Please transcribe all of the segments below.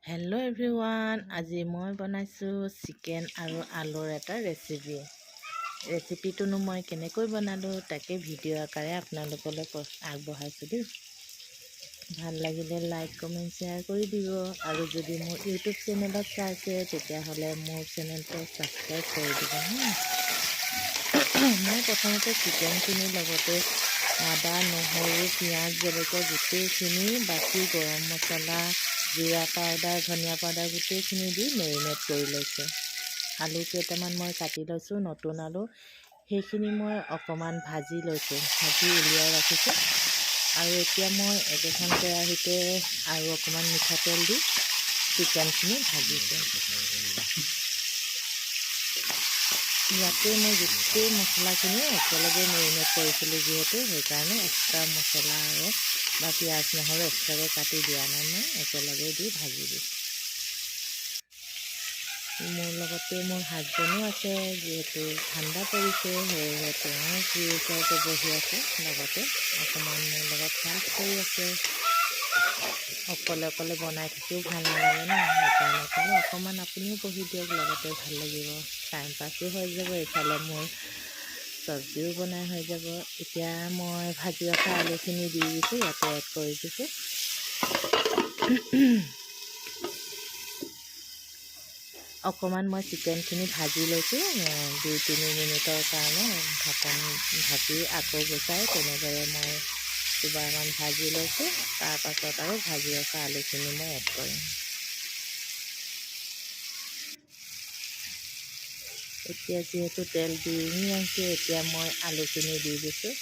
Hello' everyone, আজি মই বনাইছোঁ চিকেন আৰু আলুৰ এটা ৰেচিপিটোনো মই কেনেকৈ বনালোঁ তাকে ভিডিঅ' আকাৰে আপোনালোকলৈ আগবঢ়াইছোঁ দেই। ভাল লাগিলে লাইক কমেণ্ট শ্বেয়াৰ কৰি দিব, আৰু যদি মোৰ ইউটিউব চেনেলত চাইছে তেতিয়াহ'লে মোৰ চেনেলটো ছাবস্ক্ৰাইব কৰি দিব। মই প্ৰথমতে চিকেনখিনিৰ লগতে আদা, নহৰু, পিঁয়াজ, জলকীয়া গোটেইখিনি বাকি গৰম মছলা, জিৰা পাউডাৰ, ধনিয়া পাউডাৰ গোটেইখিনি দি মেৰিনেট কৰি লৈছোঁ। আলু কেইটামান মই কাটি লৈছোঁ, নতুন আলু, সেইখিনি মই অকণমান ভাজি লৈছোঁ, ভাজি উলিয়াই ৰাখিছোঁ। আৰু এতিয়া মই একেখন কেৰাহীতে আৰু অকণমান মিঠাতেল দি চিকেনখিনি ভাজিছোঁ। ইয়াতে মই গোটেই মছলাখিনি একেলগে মেৰিনেট কৰিছিলোঁ, যিহেতু সেইকাৰণে এক্সট্ৰা মছলা আৰু বা পিঁয়াজ নহৰু এক্সট্ৰাকৈ কাটি দিয়া নাই, মই একেলগে দি ভাজি দিছোঁ। মোৰ লগতে মোৰ হাজবেণ্ডো আছে, যিহেতু ঠাণ্ডা পৰিছে সেয়েহে তেওঁ জুইৰ ওচৰতে বহি আছে, লগতে অকণমান মোৰ লগত হেল্প কৰি আছে। অকলে অকলে বনাই থাকিও ভাল নালাগে ন, সেইকাৰণে ক'লোঁ অকণমান আপুনিও বহি দিয়ক, লগতে ভাল লাগিব, টাইম পাছো হৈ যাব, এইফালে মোৰ চব্জিও বনাই হৈ যাব। এতিয়া মই ভাজি ৰখা আলুখিনি দি দিছোঁ, ইয়াতে এড কৰি দিছোঁ। অকণমান মই চিকেনখিনি ভাজি লৈছোঁ, 2-3 মিনিটৰ কাৰণে ঢাকন ঢাকি আকৌ গুচাই তেনেদৰে মই দুবাৰমান ভাজি লৈছোঁ। তাৰপাছত আৰু ভাজি ৰখা আলুখিনি মই এড কৰিম। এতিয়া যিহেতু তেল বিৰিঙি আহিছে, এতিয়া মই আলুখিনি দি দিছোঁ।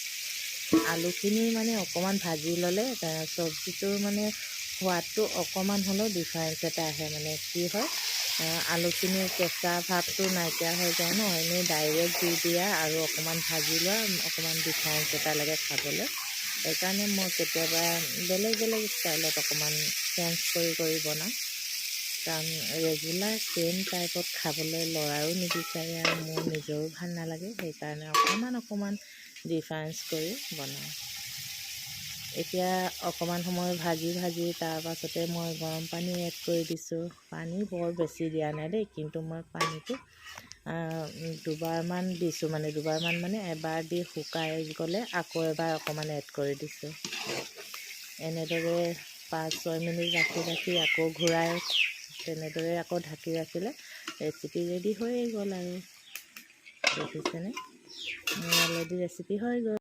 আলুখিনি মানে অকণমান ভাজি ল'লে চব্জিটোৰ মানে সোৱাদটো অকণমান হ'লেও ডিফাৰেঞ্চ এটা আহে। মানে কি হয়, আলুখিনি কেঁচা ভাৱটো নাইকিয়া হৈ যায় ন, এনেই ডাইৰেক্ট দি দিয়া আৰু অকণমান ভাজি লোৱা অকণমান ডিফাৰেঞ্চ এটা লাগে খাবলৈ। সেইকাৰণে মই কেতিয়াবা বেলেগ বেলেগ ষ্টাইলত অকণমান চেঞ্জ কৰি বনাওঁ, কাৰণ ৰেগুলাৰ ছেইম টাইপত খাবলৈ ল'ৰায়ো নিবিচাৰে আৰু মোৰ নিজৰো ভাল নালাগে, সেইকাৰণে অকণমান ডিফাৰেঞ্চ কৰি বনাওঁ। এতিয়া অকণমান সময় ভাজি তাৰপাছতে মই গৰম পানী এড কৰি দিছোঁ। পানী বৰ বেছি দিয়া নাই দেই, কিন্তু মই পানীটো দুবাৰমান দিছোঁ, মানে দুবাৰমান মানে এবাৰ দি শুকাই গ'লে আকৌ এবাৰ অকণমান এড কৰি দিছোঁ। এনেদৰে 5-6 মিনিট ৰাখি আকৌ ঘূৰাই তেনেদৰে আকৌ ঢাকি ৰাখিলে ৰেচিপি ৰেডি হৈয়ে গ'ল। আৰু দেখিছেনে, মোৰ অলৰেডি ৰেচিপি হৈ গ'ল।